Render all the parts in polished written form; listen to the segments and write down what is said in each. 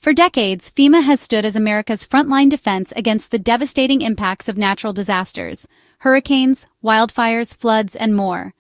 For decades, FEMA has stood as America's frontline defense against the devastating impacts of natural disasters, hurricanes, wildfires, floods, and more.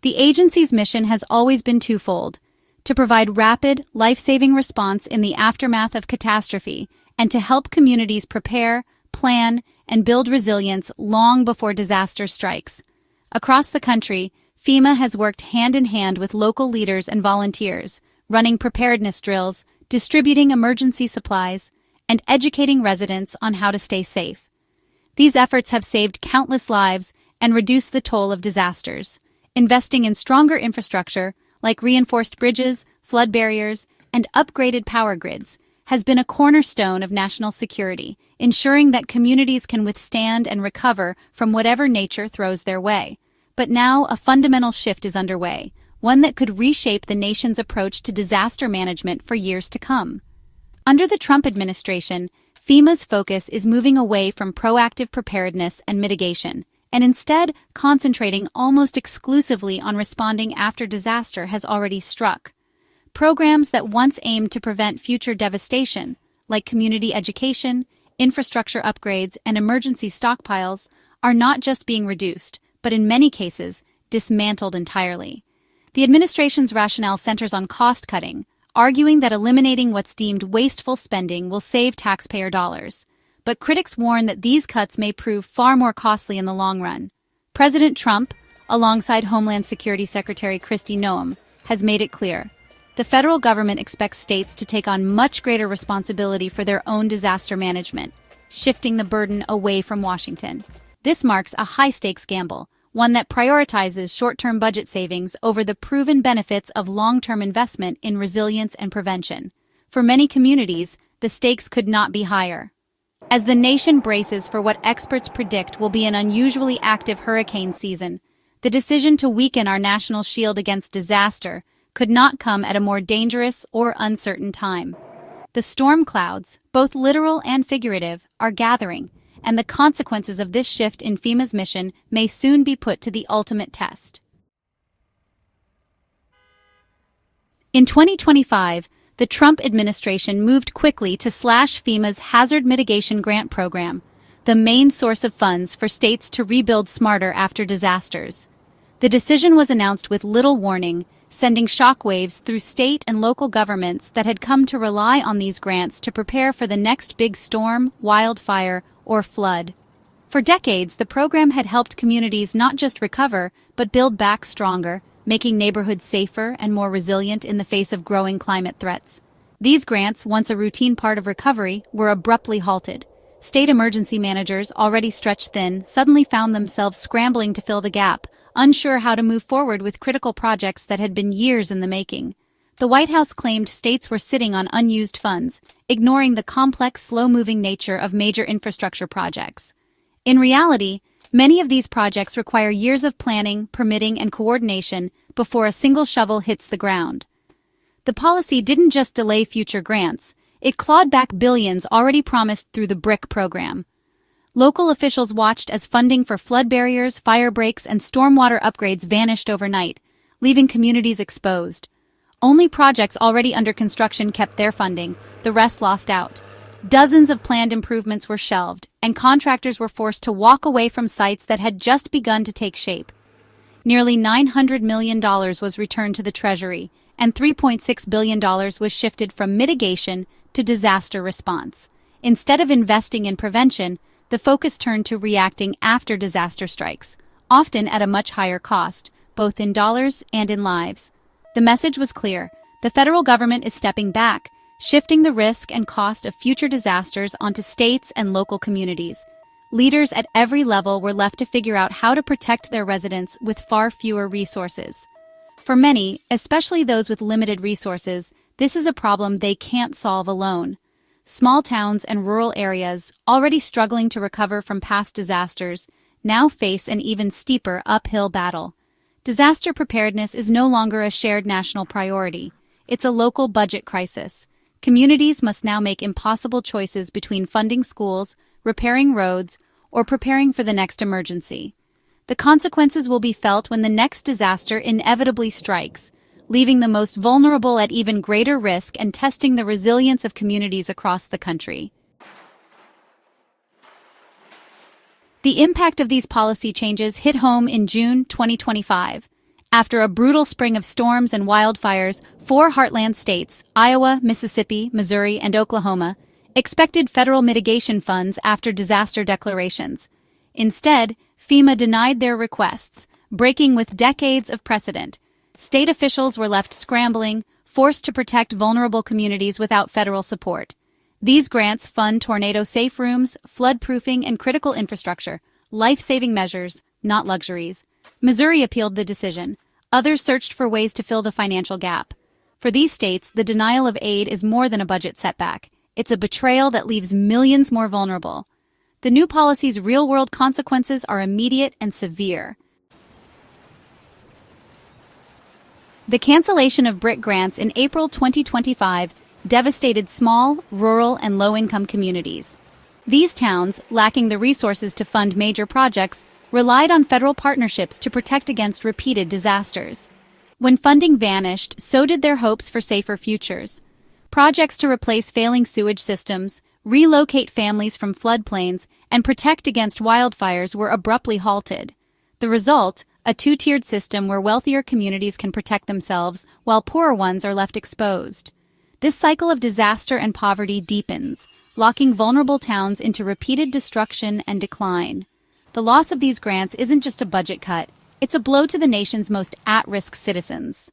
The agency's mission has always been twofold: to provide rapid, life-saving response in the aftermath of catastrophe, and to help communities prepare, plan, and build resilience long before disaster strikes. Across the country, FEMA has worked hand-in-hand with local leaders and volunteers, running preparedness drills, distributing emergency supplies, and educating residents on how to stay safe. These efforts have saved countless lives and reduced the toll of disasters. Investing in stronger infrastructure, like reinforced bridges, flood barriers, and upgraded power grids, has been a cornerstone of national security, ensuring that communities can withstand and recover from whatever nature throws their way. But now a fundamental shift is underway, one that could reshape the nation's approach to disaster management for years to come. Under the Trump administration, FEMA's focus is moving away from proactive preparedness and mitigation, and instead concentrating almost exclusively on responding after disaster has already struck. Programs that once aimed to prevent future devastation, like community education, infrastructure upgrades, and emergency stockpiles, are not just being reduced, but in many cases, dismantled entirely. The administration's rationale centers on cost-cutting, arguing that eliminating what's deemed wasteful spending will save taxpayer dollars. But critics warn that these cuts may prove far more costly in the long run. President Trump, alongside Homeland Security Secretary Kristi Noem, has made it clear: the federal government expects states to take on much greater responsibility for their own disaster management, shifting the burden away from Washington. This marks a high-stakes gamble, one that prioritizes short-term budget savings over the proven benefits of long-term investment in resilience and prevention. For many communities, the stakes could not be higher. As the nation braces for what experts predict will be an unusually active hurricane season, the decision to weaken our national shield against disaster could not come at a more dangerous or uncertain time. The storm clouds, both literal and figurative, are gathering, and the consequences of this shift in FEMA's mission may soon be put to the ultimate test. In 2025, the Trump administration moved quickly to slash FEMA's Hazard Mitigation Grant Program, the main source of funds for states to rebuild smarter after disasters. The decision was announced with little warning, sending shockwaves through state and local governments that had come to rely on these grants to prepare for the next big storm, wildfire, or flood. For decades, the program had helped communities not just recover, but build back stronger, making neighborhoods safer and more resilient in the face of growing climate threats. These grants, once a routine part of recovery, were abruptly halted. State emergency managers, already stretched thin, suddenly found themselves scrambling to fill the gap, unsure how to move forward with critical projects that had been years in the making. The White House claimed states were sitting on unused funds, ignoring the complex, slow-moving nature of major infrastructure projects. In reality, many of these projects require years of planning, permitting, and coordination before a single shovel hits the ground. The policy didn't just delay future grants, it clawed back billions already promised through the BRIC program. Local officials watched as funding for flood barriers, fire breaks, and stormwater upgrades vanished overnight, leaving communities exposed. Only projects already under construction kept their funding, the rest lost out. Dozens of planned improvements were shelved, and contractors were forced to walk away from sites that had just begun to take shape. Nearly $900 million was returned to the Treasury, and $3.6 billion was shifted from mitigation to disaster response. Instead of investing in prevention, the focus turned to reacting after disaster strikes, often at a much higher cost, both in dollars and in lives. The message was clear: the federal government is stepping back, shifting the risk and cost of future disasters onto states and local communities. Leaders at every level were left to figure out how to protect their residents with far fewer resources. For many, especially those with limited resources, this is a problem they can't solve alone. Small towns and rural areas, already struggling to recover from past disasters, now face an even steeper uphill battle. Disaster preparedness is no longer a shared national priority. It's a local budget crisis. Communities must now make impossible choices between funding schools, repairing roads, or preparing for the next emergency. The consequences will be felt when the next disaster inevitably strikes, leaving the most vulnerable at even greater risk and testing the resilience of communities across the country. The impact of these policy changes hit home in June 2025. After a brutal spring of storms and wildfires, 4 heartland states, Iowa, Mississippi, Missouri, and Oklahoma, expected federal mitigation funds after disaster declarations. Instead, FEMA denied their requests, breaking with decades of precedent. State officials were left scrambling, forced to protect vulnerable communities without federal support. These grants fund tornado-safe rooms, flood-proofing, and critical infrastructure, life-saving measures, not luxuries. Missouri appealed the decision. Others searched for ways to fill the financial gap. For these states, the denial of aid is more than a budget setback. It's a betrayal that leaves millions more vulnerable. The new policy's real-world consequences are immediate and severe. The cancellation of BRIC grants in April 2025 devastated small, rural, and low-income communities. These towns, lacking the resources to fund major projects, relied on federal partnerships to protect against repeated disasters. When funding vanished, so did their hopes for safer futures. Projects to replace failing sewage systems, relocate families from floodplains, and protect against wildfires were abruptly halted. The result, a two-tiered system where wealthier communities can protect themselves while poorer ones are left exposed. This cycle of disaster and poverty deepens, locking vulnerable towns into repeated destruction and decline. The loss of these grants isn't just a budget cut, it's a blow to the nation's most at-risk citizens.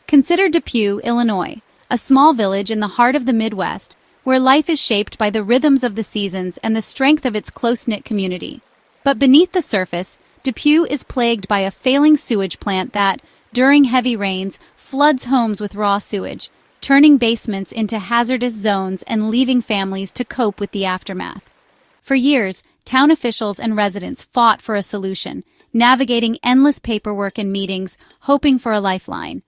Consider Depew, Illinois, a small village in the heart of the Midwest, where life is shaped by the rhythms of the seasons and the strength of its close-knit community. But beneath the surface, Depew is plagued by a failing sewage plant that, during heavy rains, floods homes with raw sewage, turning basements into hazardous zones and leaving families to cope with the aftermath. For years, town officials and residents fought for a solution, navigating endless paperwork and meetings, hoping for a lifeline.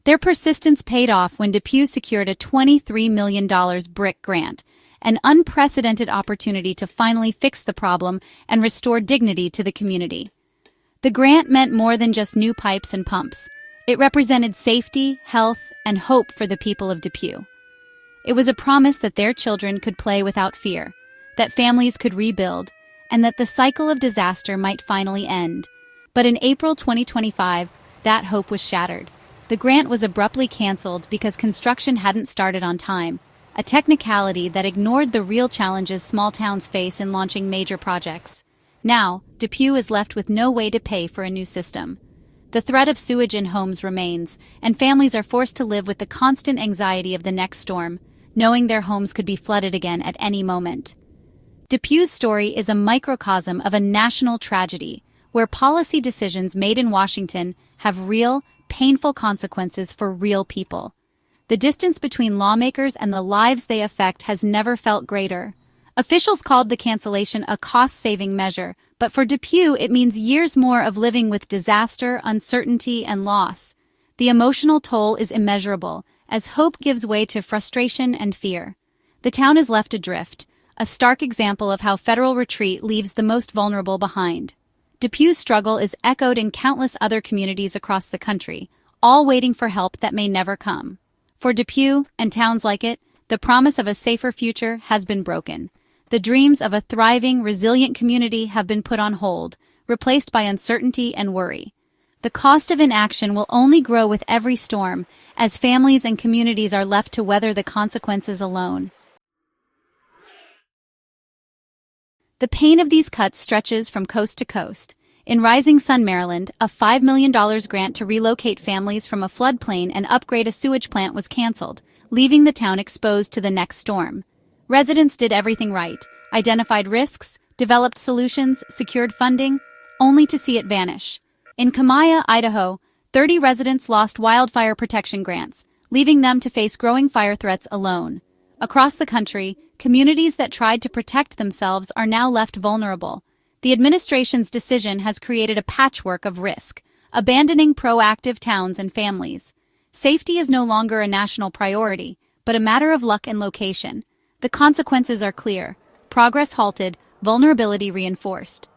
Their persistence paid off when Depew secured a $23 million BRIC grant, an unprecedented opportunity to finally fix the problem and restore dignity to the community. The grant meant more than just new pipes and pumps. It represented safety, health, and hope for the people of Depew. It was a promise that their children could play without fear, that families could rebuild, and that the cycle of disaster might finally end. But in April 2025, that hope was shattered. The grant was abruptly canceled because construction hadn't started on time, a technicality that ignored the real challenges small towns face in launching major projects. Now, Depew is left with no way to pay for a new system. The threat of sewage in homes remains, and families are forced to live with the constant anxiety of the next storm, knowing their homes could be flooded again at any moment. Depew's story is a microcosm of a national tragedy, where policy decisions made in Washington have real, painful consequences for real people. The distance between lawmakers and the lives they affect has never felt greater. Officials called the cancellation a cost-saving measure, but for Depew it means years more of living with disaster, uncertainty, and loss. The emotional toll is immeasurable, as hope gives way to frustration and fear. The town is left adrift, a stark example of how federal retreat leaves the most vulnerable behind. Depew's struggle is echoed in countless other communities across the country, all waiting for help that may never come. For Depew, and towns like it, the promise of a safer future has been broken. The dreams of a thriving, resilient community have been put on hold, replaced by uncertainty and worry. The cost of inaction will only grow with every storm, as families and communities are left to weather the consequences alone. The pain of these cuts stretches from coast to coast. In Rising Sun, Maryland, a $5 million grant to relocate families from a floodplain and upgrade a sewage plant was canceled, leaving the town exposed to the next storm. Residents did everything right, identified risks, developed solutions, secured funding, only to see it vanish. In Kamaya, Idaho, 30 residents lost wildfire protection grants, leaving them to face growing fire threats alone. Across the country, communities that tried to protect themselves are now left vulnerable. The administration's decision has created a patchwork of risk, abandoning proactive towns and families. Safety is no longer a national priority, but a matter of luck and location. The consequences are clear: progress halted, vulnerability reinforced.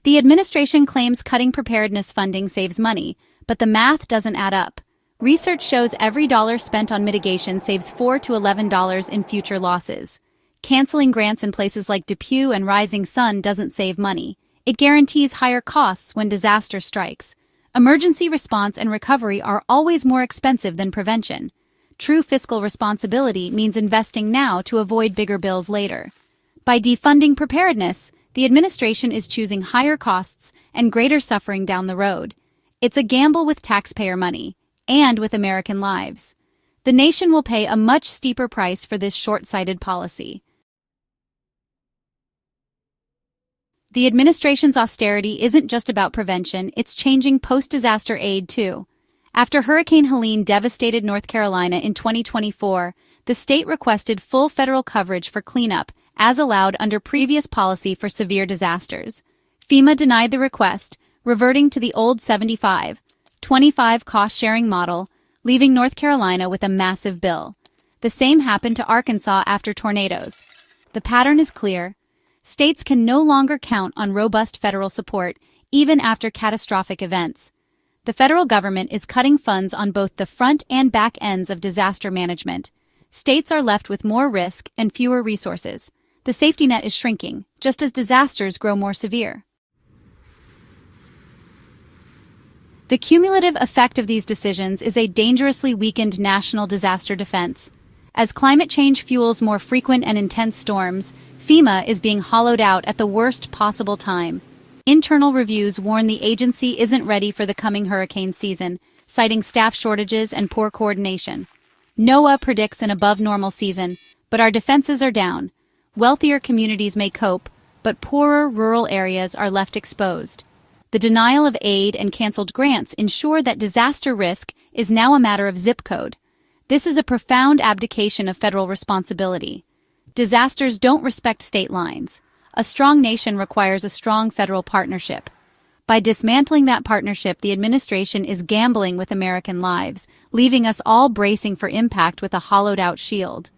The administration claims cutting preparedness funding saves money, but the math doesn't add up. Research shows every dollar spent on mitigation saves $4 to $11 in future losses. Canceling grants in places like Depew and Rising Sun doesn't save money. It guarantees higher costs when disaster strikes. Emergency response and recovery are always more expensive than prevention. True fiscal responsibility means investing now to avoid bigger bills later. By defunding preparedness, the administration is choosing higher costs and greater suffering down the road. It's a gamble with taxpayer money and with American lives. The nation will pay a much steeper price for this short-sighted policy. The administration's austerity isn't just about prevention, it's changing post-disaster aid too. After Hurricane Helene devastated North Carolina in 2024, the state requested full federal coverage for cleanup, as allowed under previous policy for severe disasters. FEMA denied the request, reverting to the old 75-25 cost-sharing model, leaving North Carolina with a massive bill. The same happened to Arkansas after tornadoes. The pattern is clear. States can no longer count on robust federal support, even after catastrophic events. The federal government is cutting funds on both the front and back ends of disaster management. States are left with more risk and fewer resources. The safety net is shrinking, just as disasters grow more severe. The cumulative effect of these decisions is a dangerously weakened national disaster defense. As climate change fuels more frequent and intense storms, FEMA is being hollowed out at the worst possible time. Internal reviews warn the agency isn't ready for the coming hurricane season, citing staff shortages and poor coordination. NOAA predicts an above-normal season, but our defenses are down. Wealthier communities may cope, but poorer rural areas are left exposed. The denial of aid and canceled grants ensure that disaster risk is now a matter of zip code. This is a profound abdication of federal responsibility. Disasters don't respect state lines. A strong nation requires a strong federal partnership. By dismantling that partnership, the administration is gambling with American lives, leaving us all bracing for impact with a hollowed-out shield.